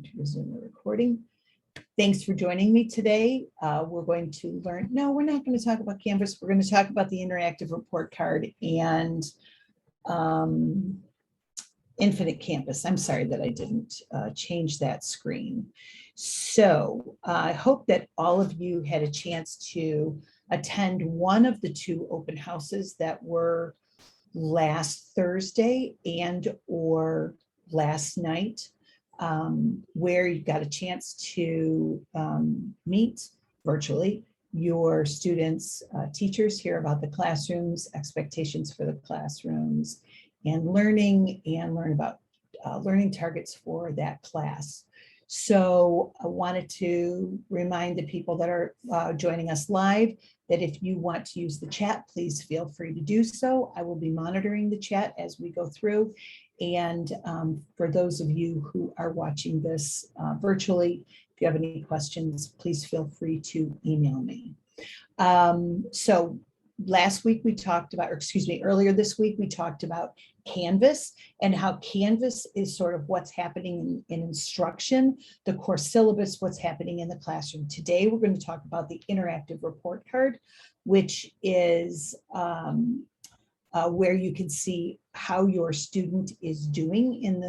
to resume the recording. Thanks for joining me today. We're going to learn, no, we're not going to talk about Canvas. We're going to talk about the interactive report card and Infinite Campus. I'm sorry that I didn't change that screen. So I hope that all of you had a chance to attend one of the two open houses that were last Thursday and or last night, where you got a chance to meet virtually your students, teachers, hear about the classrooms, expectations for the classrooms, and learn about learning targets for that class. So I wanted to remind the people that are joining us live that if you want to use the chat, please feel free to do so. I will be monitoring the chat as we go through. And for those of you who are watching this virtually, if you have any questions, please feel free to email me. So last week we talked about, or excuse me, earlier this week, we talked about Canvas and how Canvas is sort of what's happening in instruction, the core syllabus, what's happening in the classroom. Today, we're going to talk about the interactive report card, which is where you can see how your student is doing in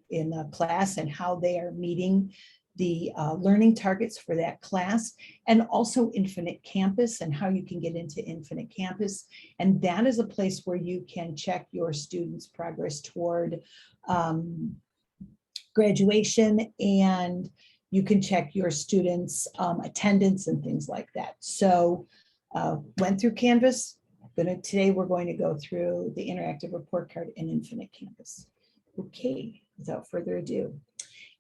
the class and how they are meeting the learning targets for that class, and also Infinite Campus and how you can get into Infinite Campus. And that is a place where you can check your students' progress toward graduation, and you can check your students' attendance and things like that. So went through Canvas. Today we're going to go through the interactive report card and Infinite Campus. Okay, without further ado,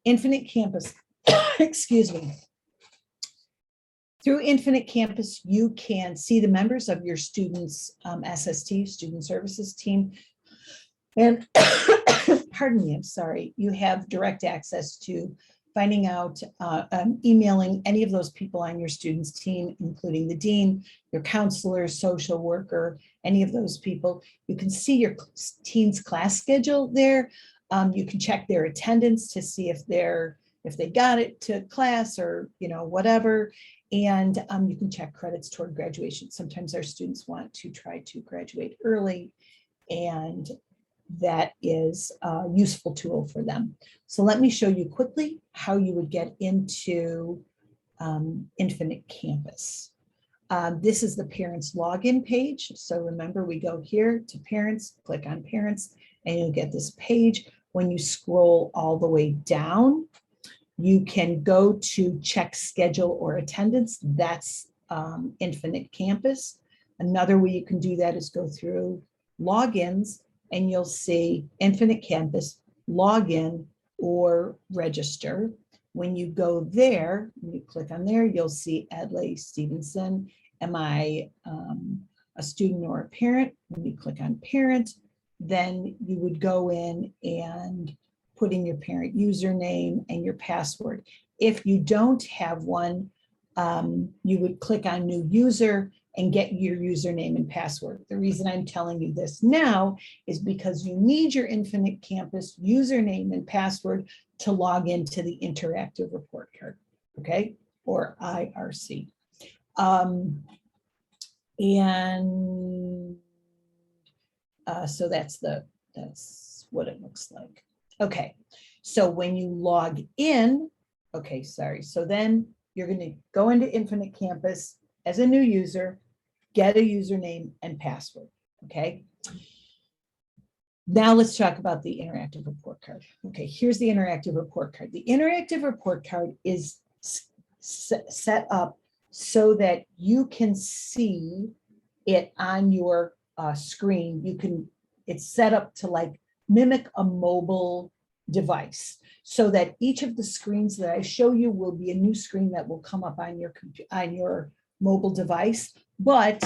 Infinite Campus. Excuse me. Through Infinite Campus, you can see the members of your students' SST, Student Services team. And pardon me, I'm sorry, you have direct access to finding out, emailing any of those people on your students' team, including the dean, your counselor, social worker, any of those people. You can see your teen's class schedule there. You can check their attendance to see if they got it to class or, whatever. And you can check credits toward graduation. Sometimes our students want to try to graduate early, and that is a useful tool for them. So let me show you quickly how you would get into Infinite Campus. This is the parents login page. So remember, we go here to parents, click on parents, and you'll get this page. When you scroll all the way down, you can go to check schedule or attendance. That's Infinite Campus. Another way you can do that is go through logins, and you'll see Infinite Campus, login, or register. When you go there, when you click on there, you'll see Adlai Stevenson. Am I a student or a parent? When you click on parent, then you would go in and put in your parent username and your password. If you don't have one, you would click on new user and get your username and password. The reason I'm telling you this now is because you need your Infinite Campus username and password to log into the interactive report card, okay? Or IRC. So that's what it looks like. Okay, so when you log in, so then you're going to go into Infinite Campus as a new user, get a username and password, okay? Now let's talk about the interactive report card. Okay, here's the interactive report card. The interactive report card is set up so that you can see it on your screen. It's set up to mimic a mobile device, so that each of the screens that I show you will be a new screen that will come up on your mobile device. But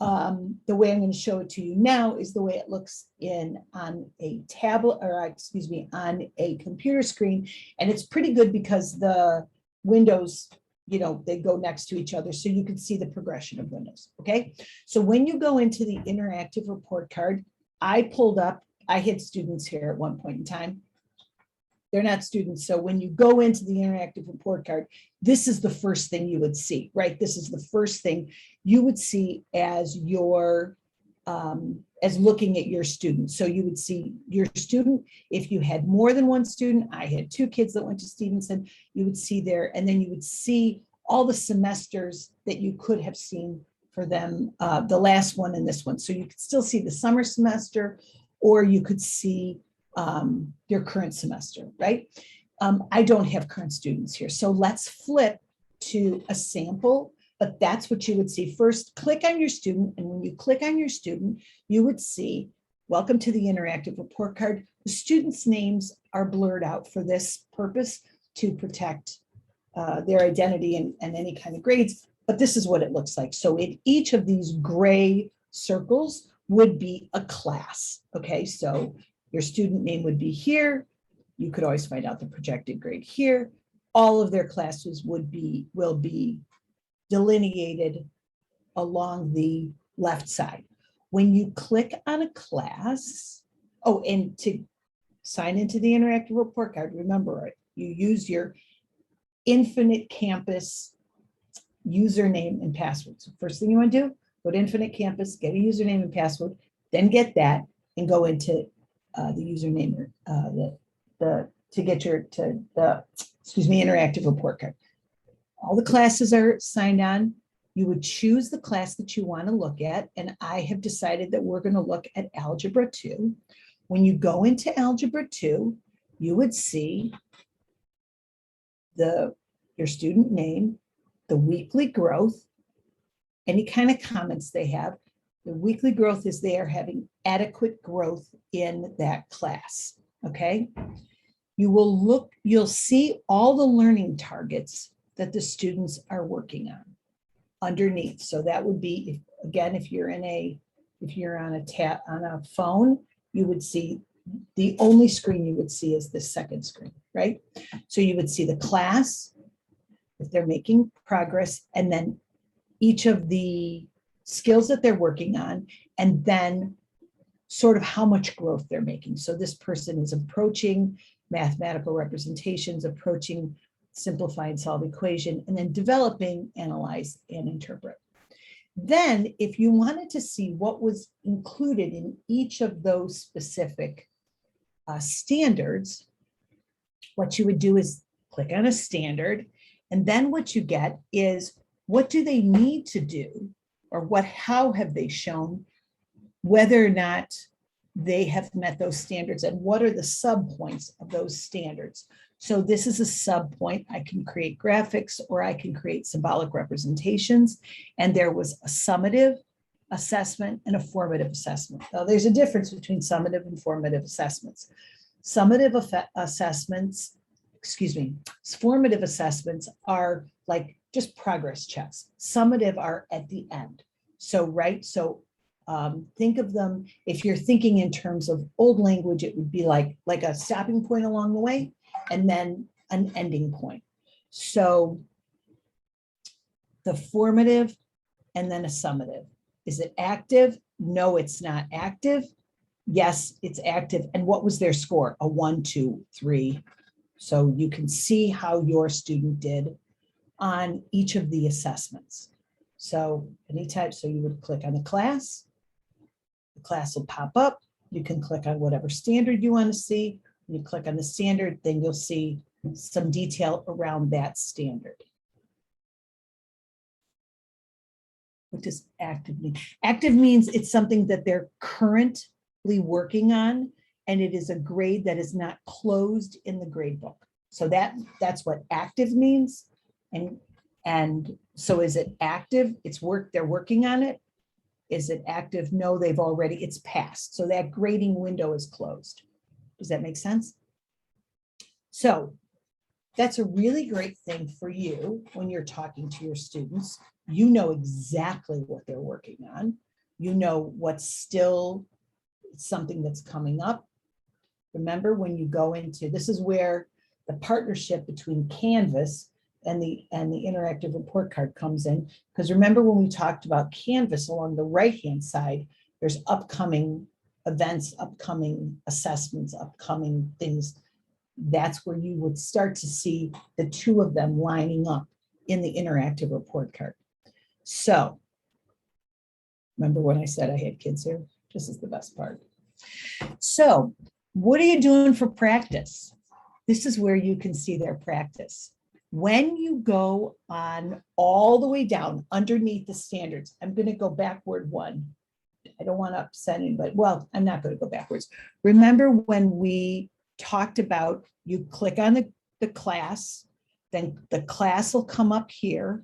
the way I'm going to show it to you now is the way it looks on a tablet, or excuse me, on a computer screen. And it's pretty good because the windows, they go next to each other, so you can see the progression of windows. Okay, so when you go into the interactive report card, I had students here at one point in time. they're not students. So when you go into the interactive report card, this is the first thing you would see, right? This is the first thing you would see as your, as looking at your student. So you would see your student. If you had more than one student, I had 2 kids that went to Stevenson, you would see there, and then you would see all the semesters that you could have seen for them, the last one and this one. So you could still see the summer semester, or you could see your current semester, right? I don't have current students here. So let's flip to a sample, but that's what you would see. First, click on your student. And when you click on your student, you would see, welcome to the interactive report card. The students' names are blurred out for this purpose to protect their identity and any kind of grades. But this is what it looks like. So in each of these gray circles would be a class. Okay, so your student name would be here. You could always find out the projected grade here. All of their classes will be delineated along the left side. When you click on a class, oh, and to sign into the interactive report card, remember, you use your Infinite Campus username and password. So first thing you want to do, go to Infinite Campus, get a username and password, then get that and go into the username, to get your, interactive report card. All the classes are signed on. You would choose the class that you want to look at. And I have decided that we're going to look at Algebra 2. When you go into Algebra 2, you would see your student name, the weekly growth, any kind of comments they have. The weekly growth is they are having adequate growth in that class, okay? You'll see all the learning targets that the students are working on underneath. So that would be, if you're on a phone, you would see the only screen you would see is the second screen, right? So you would see the class, if they're making progress, and then each of the skills that they're working on, and then sort of how much growth they're making. So this person is approaching mathematical representations, approaching simplify and solve equation, and then developing, analyze, and interpret. Then, if you wanted to see what was included in each of those specific standards, what you would do is click on a standard, and then what you get is, what do they need to do, or how have they shown whether or not they have met those standards, and what are the subpoints of those standards. So this is a subpoint. I can create graphics, or I can create symbolic representations. And there was a summative assessment and a formative assessment. Now, there's a difference between summative and formative assessments. Formative assessments are like just progress checks. Summative are at the end. So, right, so think of them, if you're thinking in terms of old language, it would be like a stopping point along the way and then an ending point. So the formative and then a summative. Is it active? No, it's not active. Yes, it's active. And what was their score? A 1, 2, 3. So you can see how your student did on each of the assessments. So anytime, so you would click on the class will pop up. You can click on whatever standard you want to see. When you click on the standard, then you'll see some detail around that standard. What does active mean? Active means it's something that they're currently working on, and it is a grade that is not closed in the grade book. So that's what active means. And so is it active? They're working on it. Is it active? No, it's passed. So that grading window is closed. Does that make sense? So that's a really great thing for you when you're talking to your students. You know exactly what they're working on. You know what's still something that's coming up. Remember, when you go into, this is where the partnership between Canvas and the interactive report card comes in. Because remember, when we talked about Canvas, along the right-hand side, there's upcoming events, upcoming assessments, upcoming things that's where you would start to see the two of them lining up in the interactive report card. So remember when I said I had kids here? This is the best part. So what are you doing for practice? This is where you can see their practice. When you go on all the way down underneath the standards, I'm going to go backward one. I don't want to upset anybody. Well, I'm not going to go backwards. Remember when we talked about you click on the class, then the class will come up here,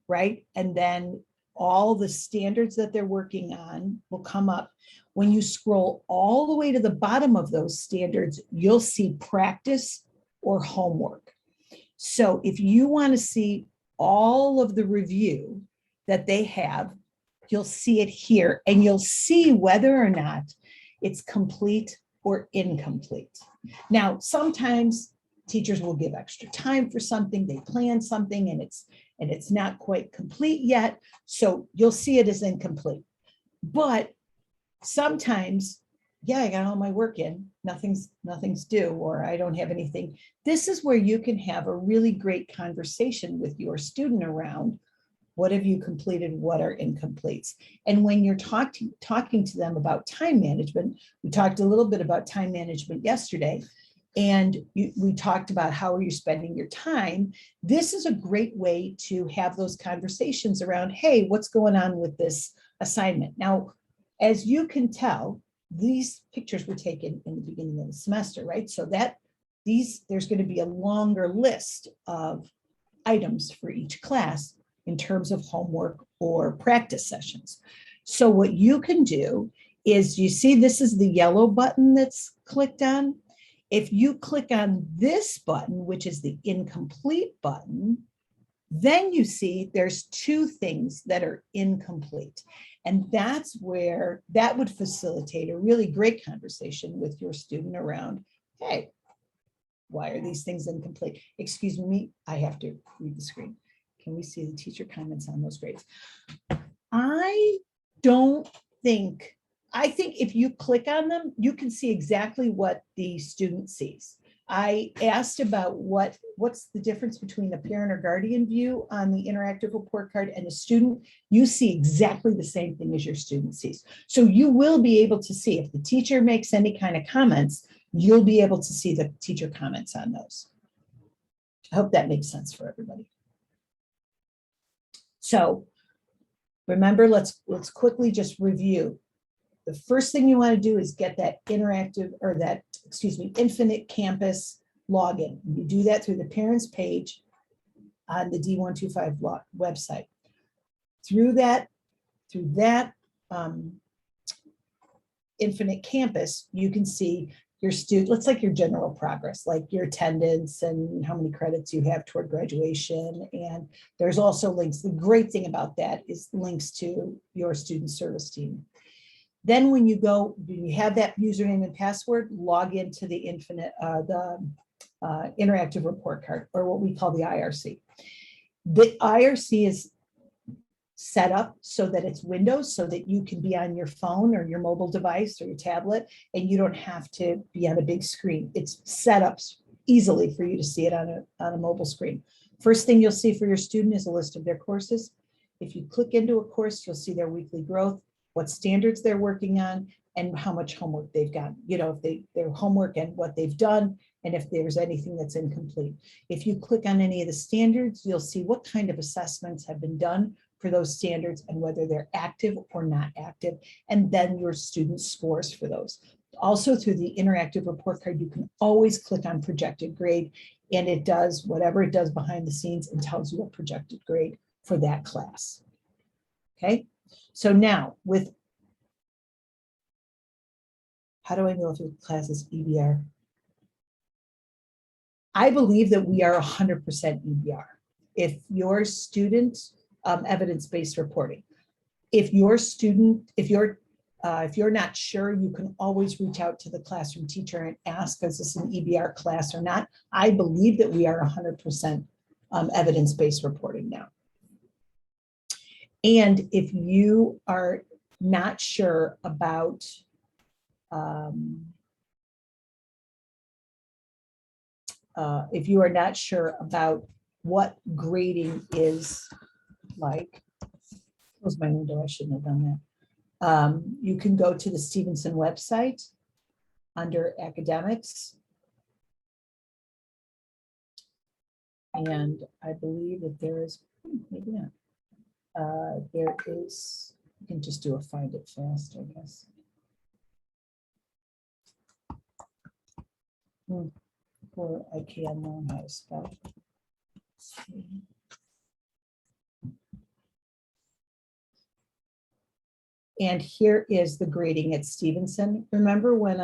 right? And then all the standards that they're working on will come up. When you scroll all the way to the bottom of those standards, you'll see practice or homework. So if you want to see all of the review that they have, you'll see it here, and you'll see whether or not it's complete or incomplete. Now, sometimes teachers will give extra time for something, they plan something, and it's not quite complete yet, so you'll see it as incomplete. But sometimes, yeah, I got all my work in, nothing's due, or I don't have anything. This is where you can have a really great conversation with your student around what have you completed, what are incompletes. And when you're talking to them about time management, we talked a little bit about time management yesterday, and we talked about how are you spending your time. This is a great way to have those conversations around, hey, what's going on with this assignment? Now, as you can tell, these pictures were taken in the beginning of the semester, right? So that there's going to be a longer list of items for each class in terms of homework or practice sessions. So what you can do is, you see this is the yellow button that's clicked on. If you click on this button, which is the incomplete button, then you see there's two things that are incomplete. And that's where that would facilitate a really great conversation with your student around, hey, why are these things incomplete? Excuse me, I have to read the screen. Can we see the teacher comments on those grades? I think if you click on them, you can see exactly what the student sees. I asked about what's the difference between the parent or guardian view on the interactive report card and the student. You see exactly the same thing as your student sees. So you will be able to see if the teacher makes any kind of comments, you'll be able to see the teacher comments on those. I hope that makes sense for everybody. So remember, let's quickly just review. The first thing you want to do is get that Infinite Campus login. You do that through the parents page on the D125 website. Through that Infinite Campus, you can see your student, let's like your general progress, like your attendance and how many credits you have toward graduation. And there's also links. The great thing about that is links to your student service team. Then when you have that username and password, log into the interactive report card, or what we call the IRC. The IRC is set up so that it's Windows, so that you can be on your phone or your mobile device or your tablet, and you don't have to be on a big screen. It's set up easily for you to see it on a mobile screen. First thing you'll see for your student is a list of their courses. If you click into a course, you'll see their weekly growth, what standards they're working on, and how much homework they've got, if their homework and what they've done, and if there's anything that's incomplete. If you click on any of the standards, you'll see what kind of assessments have been done for those standards and whether they're active or not active, and then your student scores for those. Also, through the interactive report card, you can always click on projected grade, and it does whatever it does behind the scenes and tells you a projected grade for that class. Okay, so now how do I know if the class is EBR? I believe that we are 100% EBR. If your student, evidence-based reporting, if you're not sure, you can always reach out to the classroom teacher and ask, is this an EBR class or not? I believe that we are 100% evidence-based reporting now. And if you are not sure about if you are not sure about what grading is like, close my window, I shouldn't have done that. You can go to the Stevenson website under academics. And I believe that there is, maybe not. There is, you can just do a find it fast, I guess. Or I can learn how to spell. And here is the grading at Stevenson. Remember when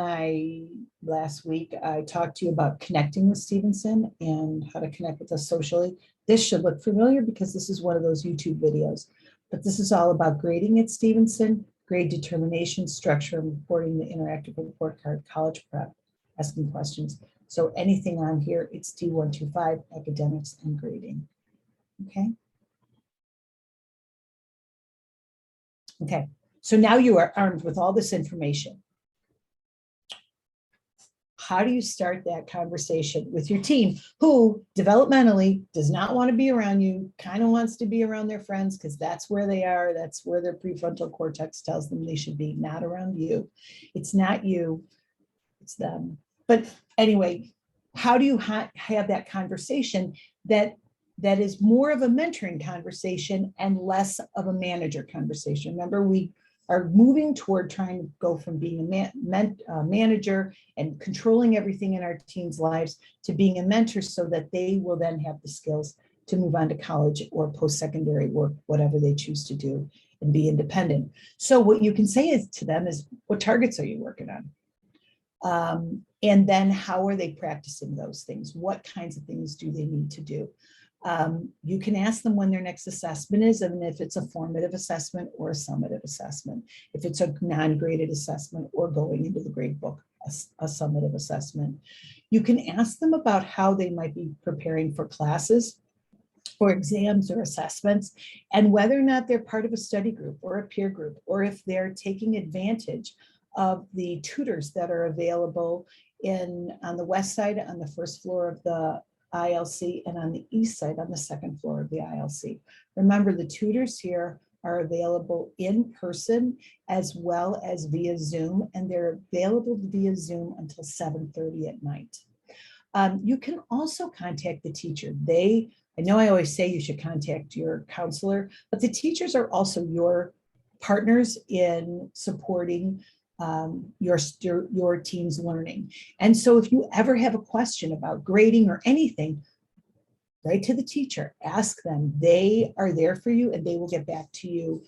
last week, I talked to you about connecting with Stevenson and how to connect with us socially? This should look familiar because this is one of those YouTube videos, but this is all about grading at Stevenson, grade determination, structure, and reporting, the interactive report card, college prep, asking questions. So anything on here, it's D125, academics and grading, okay? Okay. So now you are armed with all this information. How do you start that conversation with your team who developmentally does not want to be around you, kind of wants to be around their friends because that's where they are, that's where their prefrontal cortex tells them they should be, not around you. It's not you, it's them. But anyway, how do you have that conversation that is more of a mentoring conversation and less of a manager conversation? Remember, we are moving toward trying to go from being a manager and controlling everything in our teens' lives to being a mentor so that they will then have the skills to move on to college or post-secondary work, whatever they choose to do, and be independent. So what you can say to them is, what targets are you working on? And then how are they practicing those things? What kinds of things do they need to do? You can ask them when their next assessment is, and if it's a formative assessment or a summative assessment, if it's a non-graded assessment or going into the grade book, a summative assessment. You can ask them about how they might be preparing for classes or exams or assessments, and whether or not they're part of a study group or a peer group, or if they're taking advantage of the tutors that are available on the west side, on the first floor of the ILC, and on the east side on the second floor of the ILC. Remember, the tutors here are available in person as well as via Zoom, and they're available via Zoom until 7:30 at night. You can also contact the teacher. I know I always say you should contact your counselor, but the teachers are also your partners in supporting your team's learning. And so if you ever have a question about grading or anything, write to the teacher, ask them. They are there for you and they will get back to you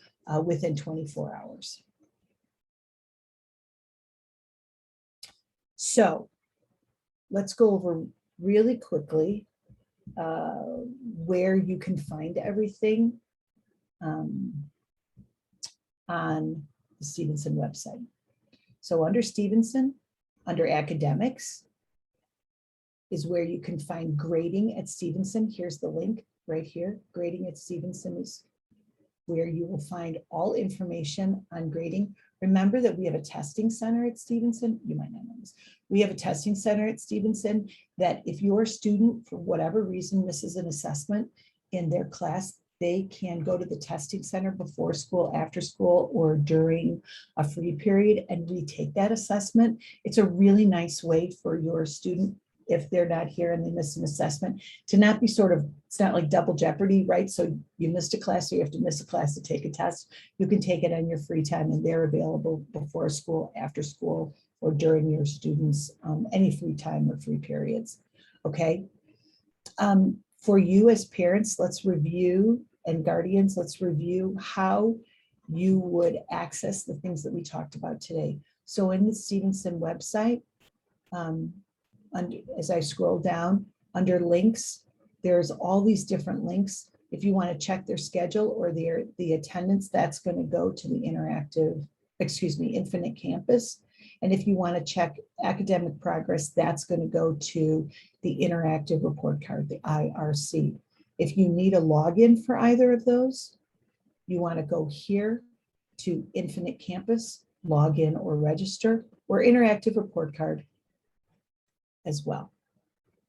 within 24 hours. So let's go over really quickly where you can find everything on the Stevenson website. So under Stevenson, under academics, is where you can find grading at Stevenson. Here's the link right here. Grading at Stevenson is where you will find all information on grading. Remember that we have a testing center at Stevenson. You might not know this. We have a testing center at Stevenson that if your student, for whatever reason, misses an assessment in their class, they can go to the testing center before school, after school, or during a free period and retake that assessment. It's a really nice way for your student, if they're not here and they miss an assessment, to not be it's not like double jeopardy, right? So you missed a class, so you have to miss a class to take a test. You can take it on your free time and they're available before school, after school, or during your students' any free time or free periods, okay? For you as parents, let's review, and guardians, let's review how you would access the things that we talked about today. So in the Stevenson website, as I scroll down, under links, there's all these different links. If you want to check their schedule or the attendance, that's going to go to the Infinite Campus. And if you want to check academic progress, that's going to go to the interactive report card, the IRC. If you need a login for either of those, you want to go here to Infinite Campus, log in or register, or interactive report card as well.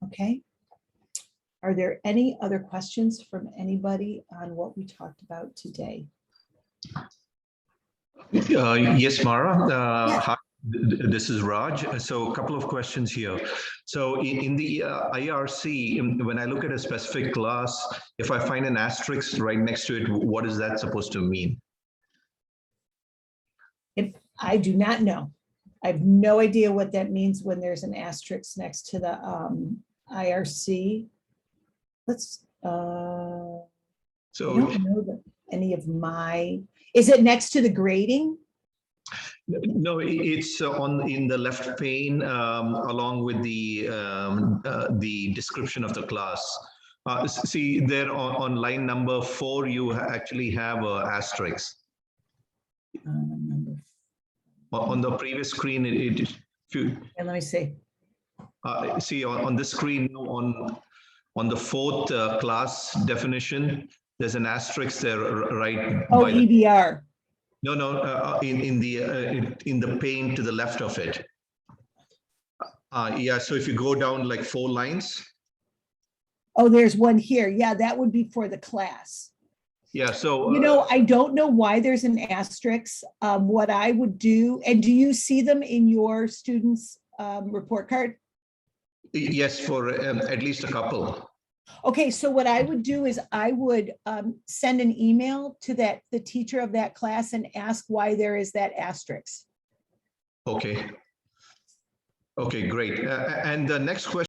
Okay. Are there any other questions from anybody on what we talked about today? Yes, Mara. Yeah. Hi, this is Raj. So a couple of questions here. So in the IRC, when I look at a specific class, if I find an asterisk right next to it, what is that supposed to mean? If I do not know, I have no idea what that means when there's an asterisk next to the IRC. Let's, I So don't know that any of my, is it next to the grading? no, it's in the left pane along with the description of the class. See there on line number 4, you actually have a asterisk. Number, On the previous screen, if you and let me see. see on this screen on the 4th class definition, there's an asterisk there right Oh, by the, EBR. no, in the pane to the left of it. Yeah, so if you go down like 4 lines. Oh, there's one here. Yeah, that would be for the class. Yeah, so You know, I don't know why there's an asterisk. What I would do, and do you see them in your students' report card? yes, for at least a couple. Okay, so what I would do is I would send an email to the teacher of that class and ask why there is that asterisk. Okay. Okay, great. And the next question.